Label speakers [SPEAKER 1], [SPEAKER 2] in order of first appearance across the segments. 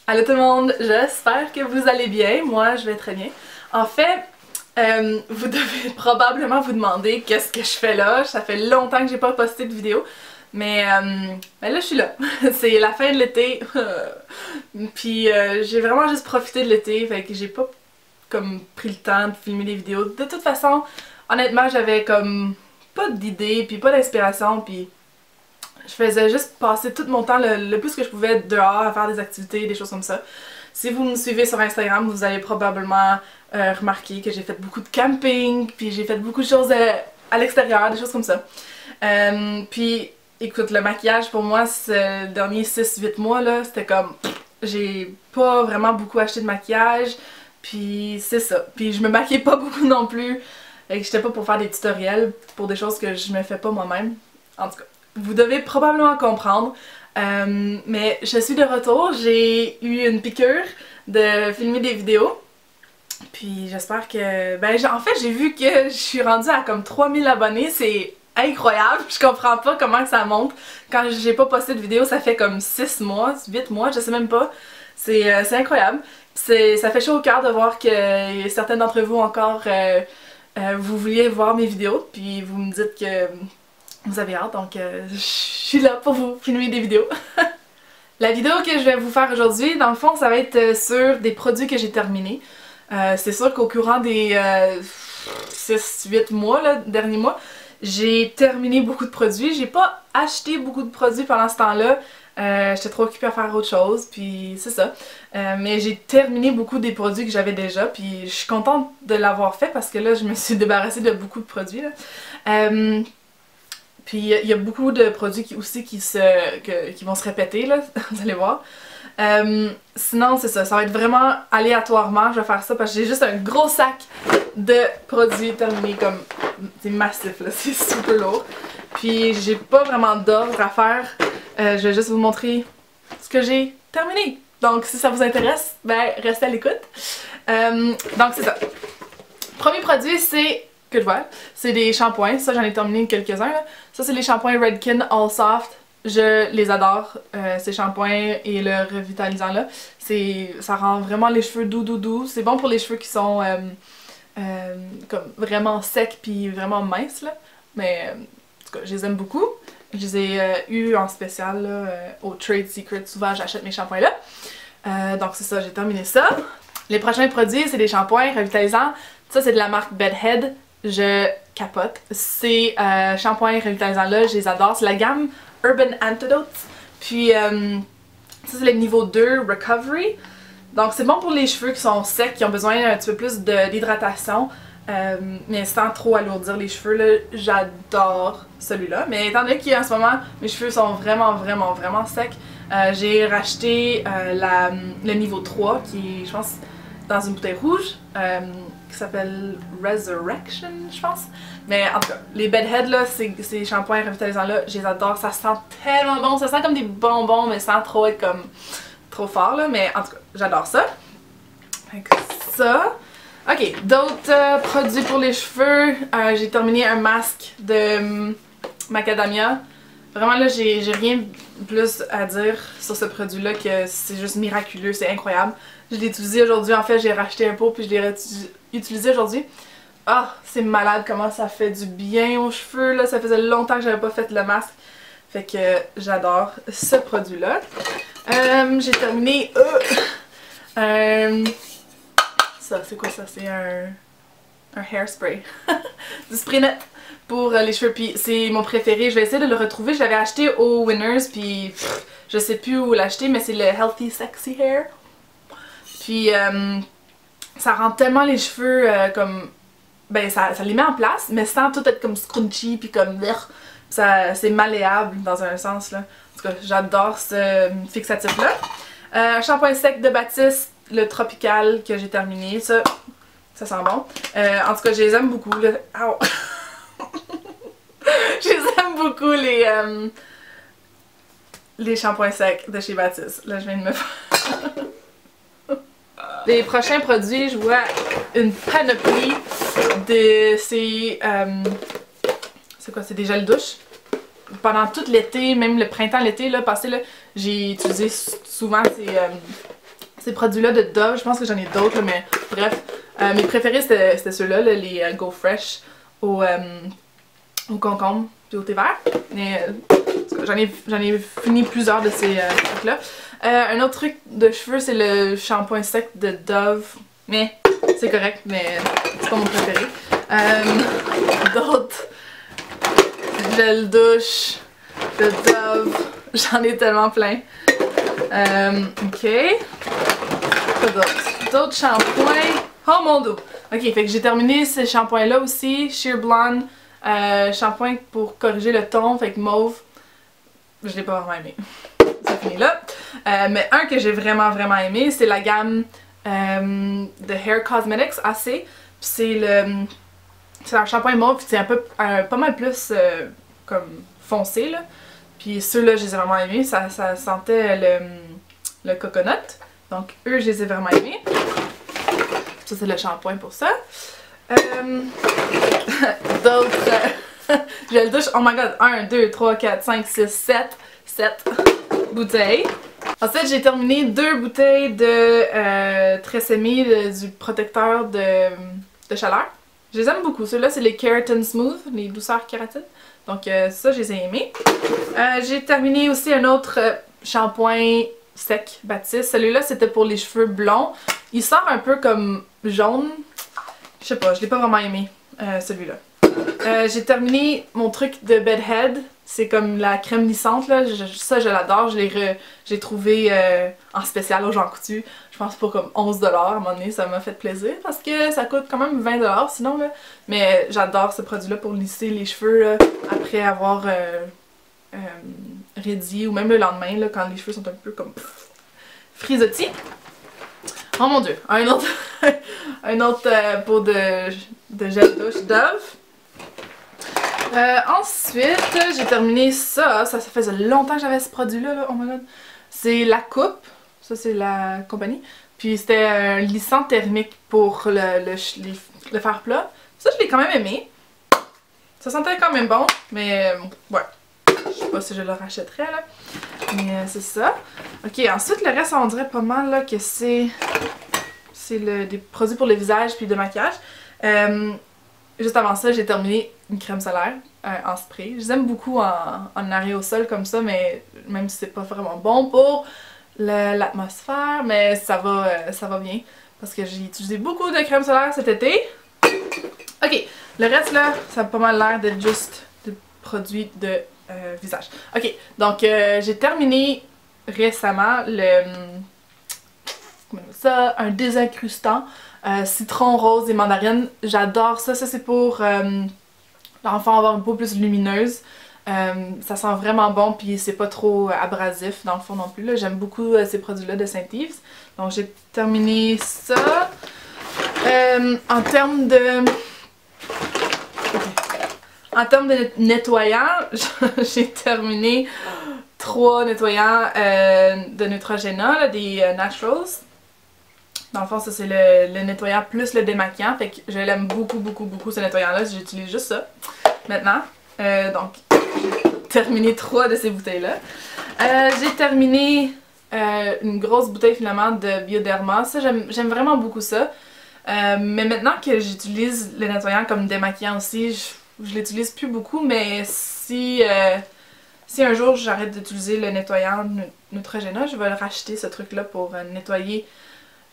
[SPEAKER 1] Allô tout le monde, j'espère que vous allez bien, moi je vais très bien. En fait, vous devez probablement vous demander qu'est-ce que je fais là, ça fait longtemps que j'ai pas posté de vidéo, mais ben là je suis là, c'est la fin de l'été, puis j'ai vraiment juste profité de l'été, fait que j'ai pas comme pris le temps de filmer des vidéos. De toute façon, honnêtement j'avais comme pas d'idée, puis pas d'inspiration, puis je faisais juste passer tout mon temps le plus que je pouvais dehors à faire des activités, des choses comme ça. Si vous me suivez sur Instagram, vous allez probablement remarquer que j'ai fait beaucoup de camping, puis j'ai fait beaucoup de choses à l'extérieur, des choses comme ça. Puis écoute, le maquillage pour moi, ce dernier 6-8 mois là, c'était comme... J'ai pas vraiment beaucoup acheté de maquillage, puis c'est ça. Puis je me maquillais pas beaucoup non plus, et j'étais pas pour faire des tutoriels pour des choses que je me fais pas moi-même. En tout cas. Vous devez probablement comprendre, mais je suis de retour, j'ai eu une piqûre de filmer des vidéos, puis j'espère que... Ben en fait j'ai vu que je suis rendue à comme 3000 abonnés, c'est incroyable, je comprends pas comment que ça monte. Quand j'ai pas posté de vidéo ça fait comme 6 mois, 8 mois, je sais même pas, c'est incroyable. Ça fait chaud au cœur de voir que certaines d'entre vous encore, vous vouliez voir mes vidéos, puis vous me dites que... Vous avez hâte, donc je suis là pour vous filmer des vidéos. La vidéo que je vais vous faire aujourd'hui, dans le fond, ça va être sur des produits que j'ai terminés. C'est sûr qu'au courant des 6-8 mois, là, derniers mois, j'ai terminé beaucoup de produits. J'ai pas acheté beaucoup de produits pendant ce temps-là. J'étais trop occupée à faire autre chose, puis c'est ça. Mais j'ai terminé beaucoup des produits que j'avais déjà, puis je suis contente de l'avoir fait parce que là, je me suis débarrassée de beaucoup de produits. Là. Puis il y a beaucoup de produits qui vont se répéter, là, vous allez voir. Sinon, c'est ça, ça va être vraiment aléatoirement, je vais faire ça parce que j'ai juste un gros sac de produits terminés comme... C'est massif, là, c'est super lourd. Puis j'ai pas vraiment d'ordre à faire, je vais juste vous montrer ce que j'ai terminé. Donc si ça vous intéresse, ben restez à l'écoute. Donc c'est ça. Premier produit, que je vois, c'est des shampoings. Ça, j'en ai terminé quelques-uns. Ça, c'est les shampoings Redken All Soft. Je les adore, ces shampoings et le revitalisant là. Ça rend vraiment les cheveux doux. C'est bon pour les cheveux qui sont comme vraiment secs puis vraiment minces là. Mais en tout cas, je les aime beaucoup. Je les ai eu en spécial là, au Trade Secret. Souvent, j'achète mes shampoings là. Donc c'est ça, j'ai terminé ça. Les prochains produits, c'est des shampoings revitalisants. Ça, c'est de la marque Bedhead. Je capote. Ces shampoings revitalisants-là, je les adore. C'est la gamme Urban Antidote. Puis, ça c'est le niveau 2 Recovery. Donc, c'est bon pour les cheveux qui sont secs, qui ont besoin un petit peu plus d'hydratation. Mais sans trop alourdir les cheveux, j'adore celui-là. Mais étant donné qu'en ce moment, mes cheveux sont vraiment secs, j'ai racheté le niveau 3 qui est, je pense, dans une bouteille rouge. Qui s'appelle Resurrection, je pense. Mais en tout cas, les Bedhead là, ces shampoings revitalisants là, je les adore. Ça sent tellement bon. Ça sent comme des bonbons, mais sans trop être comme trop fort là. Mais en tout cas, j'adore ça. Fait que ça. Ok, d'autres produits pour les cheveux. J'ai terminé un masque de macadamia. Vraiment là, j'ai rien plus à dire sur ce produit là que c'est juste miraculeux, c'est incroyable. Je l'ai utilisé aujourd'hui, en fait j'ai racheté un pot puis je l'ai utilisé aujourd'hui. Ah, c'est malade comment ça fait du bien aux cheveux là, ça faisait longtemps que j'avais pas fait le masque. Fait que j'adore ce produit là. J'ai terminé... ça, c'est quoi ça? C'est un hairspray. Du spray net pour les cheveux, puis c'est mon préféré. Je vais essayer de le retrouver. Je l'avais acheté au Winners, puis je sais plus où l'acheter, mais c'est le Healthy Sexy Hair. Puis ça rend tellement les cheveux comme... Ben ça les met en place, mais sans tout être comme scrunchy, puis comme... C'est malléable dans un sens, là. En tout cas, j'adore ce fixatif-là. Un shampoing sec de Baptiste, le Tropical, que j'ai terminé. Ça sent bon. En tout cas, je les aime beaucoup, là. Ow. Je les aime beaucoup, les shampoings secs de chez Baptiste. Là, je viens de me faire... Les prochains produits, je vois une panoplie de ces... c'est quoi? C'est des gels douche. Pendant tout l'été, même le printemps, l'été, là, passé, là, j'ai utilisé souvent ces produits-là de Dove. Je pense que j'en ai d'autres, mais bref. Mes préférés, c'était ceux-là, les Go Fresh au concombre puis au thé vert. Mais j'en ai fini plusieurs de ces trucs-là. Un autre truc de cheveux, c'est le shampoing sec de Dove. Mais c'est correct, mais c'est pas mon préféré. D'autres gel douche de Dove. J'en ai tellement plein. Ok. Quoi d'autre? D'autres shampoings. Oh mon dos! Ok, fait que j'ai terminé ces shampoings-là aussi. Sheer Blonde. Shampoing pour corriger le ton, fait que mauve. Je l'ai pas vraiment aimé. C'est fini là. Mais un que j'ai vraiment aimé, c'est la gamme de Hair Cosmetics AC. C'est un shampoing mauve, c'est un peu pas mal plus comme foncé là. Puis ceux-là, je les ai vraiment aimés. Ça sentait le coconut. Donc eux, je les ai vraiment aimés. Ça, c'est le shampoing pour ça. D'autres gel douche. Oh my god, 1, 2, 3, 4, 5, 6, 7 bouteilles. Ensuite, j'ai terminé 2 bouteilles de Tresemme, du protecteur de chaleur. Je les aime beaucoup. Ceux-là, c'est les Keratin Smooth, les douceurs kératine. Donc ça, je les ai aimés. J'ai terminé aussi un autre shampoing sec Baptiste. Celui-là, c'était pour les cheveux blonds. Il sort un peu comme jaune. Je sais pas, je l'ai pas vraiment aimé, celui-là. J'ai terminé mon truc de Bedhead. C'est comme la crème lissante, là. Ça, je l'adore. Je l'ai trouvé en spécial au Jean Coutu. Je pense pour comme 11$ à un moment donné. Ça m'a fait plaisir parce que ça coûte quand même 20$ sinon, là. Mais j'adore ce produit-là pour lisser les cheveux là, après avoir ready ou même le lendemain, là, quand les cheveux sont un peu comme frisottis. Oh mon dieu, un autre, un autre pot de gel douche Dove. Ensuite, j'ai terminé ça. Ça faisait longtemps que j'avais ce produit-là. Là. Oh my god. C'est la coupe. Ça, c'est la compagnie. Puis c'était un lissant thermique pour le fer plat. Ça, je l'ai quand même aimé. Ça sentait quand même bon, mais ouais. Je sais pas si je le rachèterais là. Mais c'est ça. Ok, ensuite le reste on dirait pas mal là que c'est des produits pour le visage puis de maquillage. Juste avant ça, j'ai terminé une crème solaire en spray. Je les aime beaucoup en aérosol comme ça, mais même si c'est pas vraiment bon pour l'atmosphère, mais ça va bien. Parce que j'ai utilisé beaucoup de crème solaire cet été. Ok, le reste là, ça a pas mal l'air d'être juste des produits de visage. Ok, donc j'ai terminé récemment un désincrustant citron rose et mandarine. J'adore ça. Ça c'est pour l'enfant avoir une peau plus lumineuse. Ça sent vraiment bon puis c'est pas trop abrasif dans le fond non plus. J'aime beaucoup ces produits-là de Saint-Yves. Donc j'ai terminé ça. En termes de nettoyant, j'ai terminé 3 nettoyants de Neutrogena, là, des Naturals. Dans le fond, ça c'est le nettoyant plus le démaquillant. Fait que je l'aime beaucoup ce nettoyant-là. J'utilise juste ça maintenant. Donc, j'ai terminé 3 de ces bouteilles-là. J'ai terminé une grosse bouteille finalement de Bioderma. Ça, j'aime vraiment beaucoup ça. Mais maintenant que j'utilise le nettoyant comme démaquillant aussi, je l'utilise plus beaucoup, mais si un jour j'arrête d'utiliser le nettoyant Neutrogena, je vais le racheter ce truc-là pour nettoyer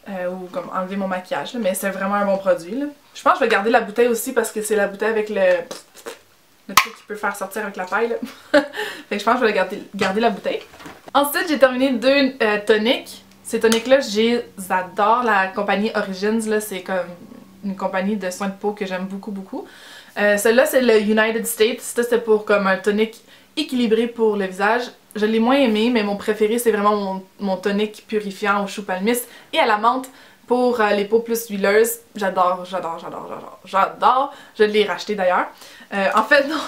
[SPEAKER 1] ou comme enlever mon maquillage. Là. Mais c'est vraiment un bon produit. Là. Je pense que je vais garder la bouteille aussi parce que c'est la bouteille avec le truc qui peut faire sortir avec la paille. Là. Fait que je pense que je vais garder la bouteille. Ensuite, j'ai terminé 2 toniques. Ces toniques-là, j'adore la compagnie Origins. C'est comme une compagnie de soins de peau que j'aime beaucoup. Celui-là, c'est le United States. Ça, c'est pour comme un tonique équilibré pour le visage. Je l'ai moins aimé, mais mon préféré, c'est vraiment mon tonique purifiant au chou palmis et à la menthe pour les peaux plus huileuses. J'adore. Je l'ai racheté d'ailleurs. En fait, non,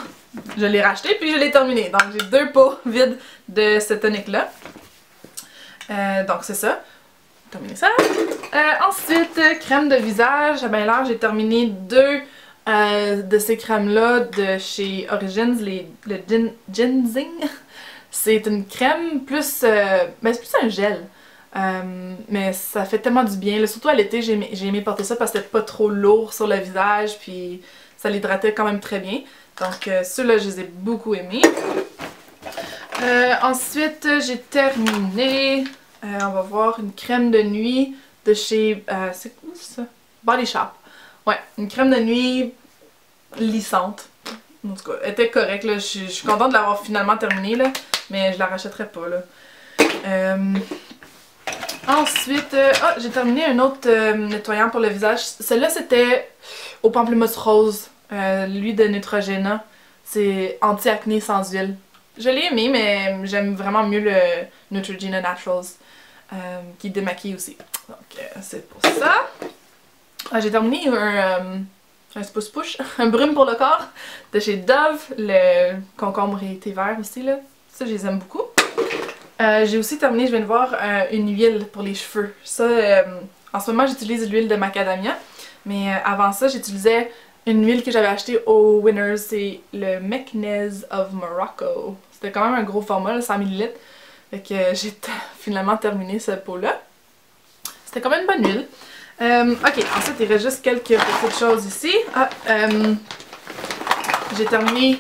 [SPEAKER 1] je l'ai racheté puis je l'ai terminé. Donc, j'ai 2 pots vides de ce tonique-là. Donc, c'est ça. J'ai terminé ça. Ensuite, crème de visage. Ben là, j'ai terminé 2 de ces crèmes-là de chez Origins, le Ginseng. C'est une crème plus... ben c'est plus un gel. Mais ça fait tellement du bien. Là, surtout à l'été, j'ai aimé porter ça parce que c'était pas trop lourd sur le visage, puis ça l'hydratait quand même très bien. Donc ceux-là, je les ai beaucoup aimés. Ensuite, j'ai terminé, on va voir, une crème de nuit de chez, c'est où ça? Body Shop. Ouais, une crème de nuit lissante. En tout cas, elle était correcte, là. Je suis contente de l'avoir finalement terminée, là, mais je la rachèterai pas, là. Ensuite, j'ai terminé un autre nettoyant pour le visage. Celui-là, c'était au pamplemousse rose, lui de Neutrogena. C'est anti-acné sans huile. Je l'ai aimé, mais j'aime vraiment mieux le Neutrogena Naturals, qui démaquille aussi. Donc, c'est pour ça. J'ai terminé un spouche-pouche, un brume pour le corps, de chez Dove, le concombre et thé vert aussi, là. Ça, je les aime beaucoup. J'ai aussi terminé, je viens de voir, une huile pour les cheveux. Ça, en ce moment, j'utilise l'huile de macadamia, mais avant ça, j'utilisais une huile que j'avais achetée au Winners, c'est le Meknez of Morocco. C'était quand même un gros format, là, 100 ml. Fait que j'ai finalement terminé ce pot-là. C'était quand même une bonne huile. Ok, ensuite il reste juste quelques petites choses ici. J'ai terminé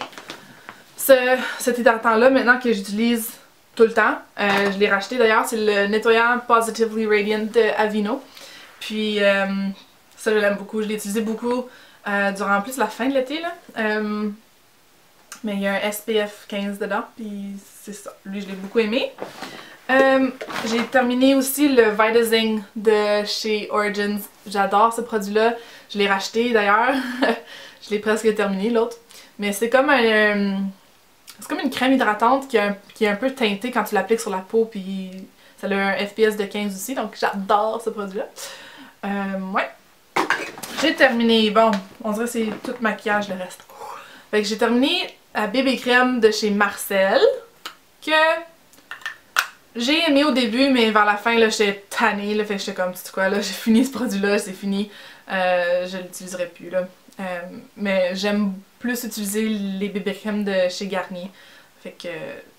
[SPEAKER 1] cet hydratant-là maintenant que j'utilise tout le temps. Je l'ai racheté d'ailleurs, c'est le nettoyant Positively Radiant de Aveeno. Puis ça je l'aime beaucoup, je l'ai utilisé beaucoup durant plus la fin de l'été là. Mais il y a un SPF 15 dedans, puis c'est ça. Lui je l'ai beaucoup aimé. J'ai terminé aussi le Vitazing de chez Origins. J'adore ce produit-là. Je l'ai racheté d'ailleurs. Je l'ai presque terminé l'autre. Mais c'est comme c'est comme une crème hydratante qui est un peu teintée quand tu l'appliques sur la peau. Puis ça a un FPS de 15 aussi. Donc j'adore ce produit-là. Ouais. J'ai terminé. Bon, on dirait que c'est tout maquillage le reste. Fait que j'ai terminé la bébé crème de chez Marcel. Que j'ai aimé au début, mais vers la fin, là, j'étais tannée, là, fait que j'étais comme, tu sais quoi, là, j'ai fini ce produit-là, c'est fini, je l'utiliserai plus, là. Mais j'aime plus utiliser les bébés crèmes de chez Garnier, fait que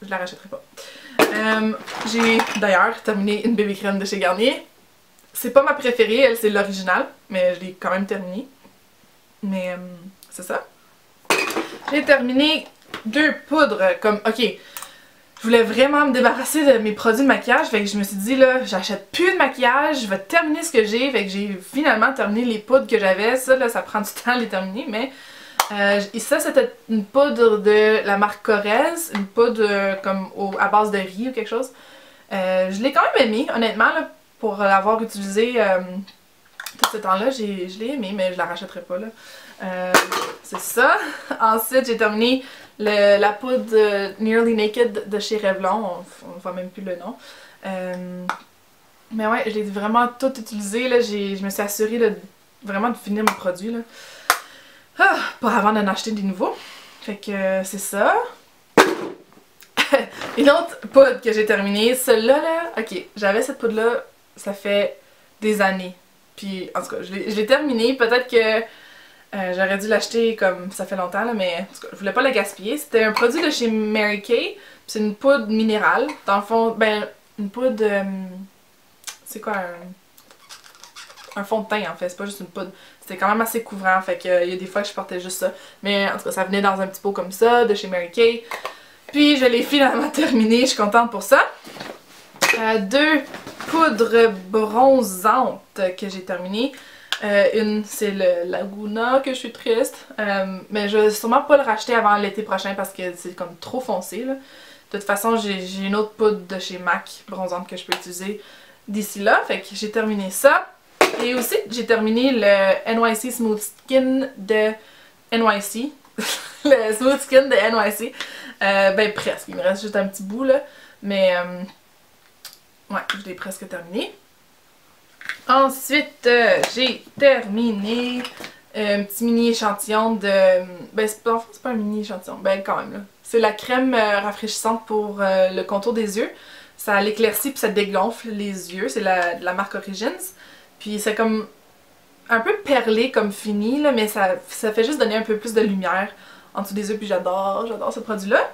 [SPEAKER 1] je la rachèterai pas. J'ai d'ailleurs terminé une bébé crème de chez Garnier. C'est pas ma préférée, elle, c'est l'original, mais je l'ai quand même terminée. Mais c'est ça. J'ai terminé 2 poudres, comme, ok. Je voulais vraiment me débarrasser de mes produits de maquillage, fait que je me suis dit là, j'achète plus de maquillage, je vais terminer ce que j'ai, fait que j'ai finalement terminé les poudres que j'avais. Ça là, ça prend du temps à les terminer, mais et ça c'était une poudre de la marque Corrèze, une poudre comme à base de riz ou quelque chose. Je l'ai quand même aimé, honnêtement, là, pour l'avoir utilisé tout ce temps-là, je l'ai aimé, mais je la rachèterai pas là. C'est ça. Ensuite, j'ai terminé la poudre Nearly Naked de chez Revlon. On voit même plus le nom. Mais ouais, je l'ai vraiment tout utilisé. Là. Je me suis assurée là, vraiment de finir mon produit. Là. Pas avant d'en acheter des nouveaux. Fait que c'est ça. Une autre poudre que j'ai terminée. Celle-là, là, ok, j'avais cette poudre-là, ça fait des années. Puis, en tout cas, je l'ai terminée. Peut-être que j'aurais dû l'acheter comme ça fait longtemps, là, mais en tout cas, je voulais pas la gaspiller. C'était un produit de chez Mary Kay. C'est une poudre minérale. Dans le fond, ben, une poudre... c'est quoi un fond de teint en fait, c'est pas juste une poudre. C'était quand même assez couvrant, fait que il y a des fois que je portais juste ça. Mais en tout cas, ça venait dans un petit pot comme ça, de chez Mary Kay. Puis je l'ai finalement terminé, je suis contente pour ça. 2 poudres bronzantes que j'ai terminées. Une, c'est le Laguna, que je suis triste. Mais je vais sûrement pas le racheter avant l'été prochain parce que c'est comme trop foncé, là. De toute façon, j'ai une autre poudre de chez MAC bronzante que je peux utiliser d'ici là. Fait que j'ai terminé ça. Et aussi, j'ai terminé le NYC Smooth Skin de NYC. Le Smooth Skin de NYC. Ben presque, il me reste juste un petit bout là. Mais ouais, je l'ai presque terminé. Ensuite, j'ai terminé un petit mini échantillon de... Ben, c'est pas un mini échantillon, ben quand même là. C'est la crème rafraîchissante pour le contour des yeux. Ça l'éclaircit puis ça dégonfle les yeux. C'est de la marque Origins. Puis c'est comme un peu perlé comme fini, là, mais ça fait juste donner un peu plus de lumière en dessous des yeux. Puis j'adore ce produit-là.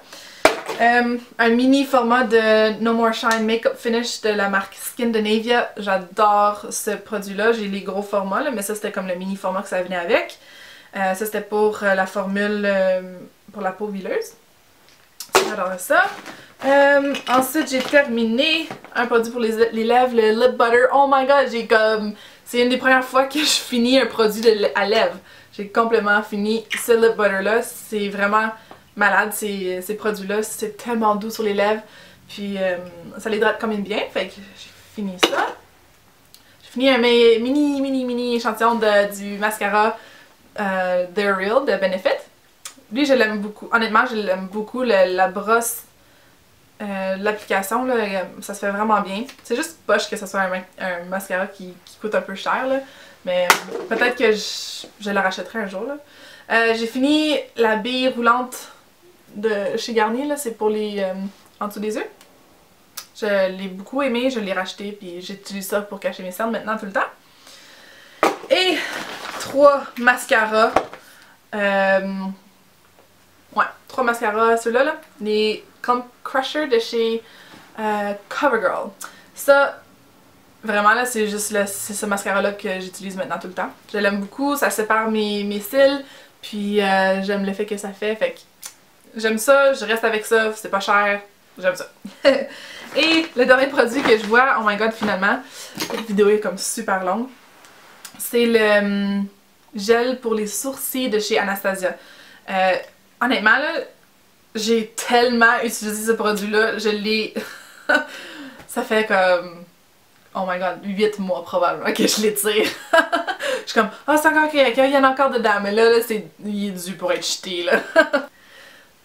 [SPEAKER 1] Un mini format de No More Shine Makeup Finish de la marque Skindinavia. J'adore ce produit-là. J'ai les gros formats, là, mais ça c'était comme le mini format que ça venait avec. Ça c'était pour la formule pour la peau huileuse. J'adore ça. Ensuite j'ai terminé un produit pour les lèvres, le Lip Butter. Oh my god, j'ai comme... C'est une des premières fois que je finis un produit à lèvres. J'ai complètement fini ce Lip Butter là. C'est vraiment malade ces produits-là. C'est tellement doux sur les lèvres. Puis ça l'hydrate quand même bien. Fait que j'ai fini ça. J'ai fini un mini échantillon du mascara The Real de Benefit. Lui je l'aime beaucoup. Honnêtement je l'aime beaucoup. La brosse, l'application, ça se fait vraiment bien. C'est juste poche que ce soit un mascara qui coûte un peu cher. Là. Mais peut-être que je la rachèterai un jour. J'ai fini la bille roulante de chez Garnier. C'est pour les en dessous des yeux. Je l'ai beaucoup aimé, je l'ai racheté. Puis j'utilise ça pour cacher mes cernes maintenant tout le temps. Et 3 mascaras. Ouais, 3 mascaras, ceux-là, là. Les Comp Crusher de chez CoverGirl. Ça, vraiment là, c'est juste c'est ce mascara-là que j'utilise maintenant tout le temps. Je l'aime beaucoup, ça sépare mes cils, puis j'aime le fait que ça fait que j'aime ça, je reste avec ça, c'est pas cher, j'aime ça. Et le dernier produit que je vois, oh my god, finalement, cette vidéo est comme super longue, c'est le gel pour les sourcils de chez Anastasia. Honnêtement là, j'ai tellement utilisé ce produit-là, je l'ai... ça fait comme... Oh my god, 8 mois probablement que je l'étire. Je suis comme, oh c'est encore correct, il y en a encore dedans, mais là il est dû pour être jeté là.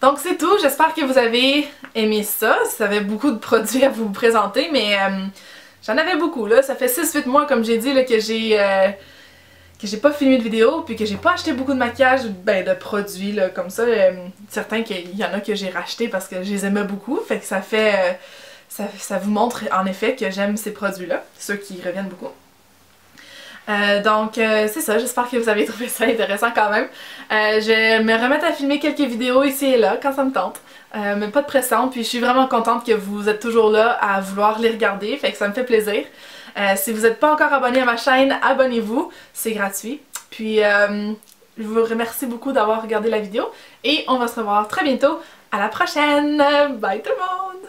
[SPEAKER 1] Donc c'est tout, j'espère que vous avez aimé ça. Ça avait beaucoup de produits à vous présenter, mais j'en avais beaucoup là. Ça fait 6-8 mois comme j'ai dit là, que j'ai pas filmé de vidéo, puis que j'ai pas acheté beaucoup de maquillage, de produits là, comme ça. Certains qu'il y en a que j'ai racheté parce que je les aimais beaucoup, fait que ça fait... Ça vous montre en effet que j'aime ces produits-là, ceux qui reviennent beaucoup. Donc c'est ça, j'espère que vous avez trouvé ça intéressant quand même. Je vais me remettre à filmer quelques vidéos ici et là quand ça me tente. Mais pas de pression, puis je suis vraiment contente que vous êtes toujours là à vouloir les regarder, fait que ça me fait plaisir. Si vous n'êtes pas encore abonné à ma chaîne, abonnez-vous, c'est gratuit. Puis je vous remercie beaucoup d'avoir regardé la vidéo et on va se revoir très bientôt. À la prochaine! Bye tout le monde!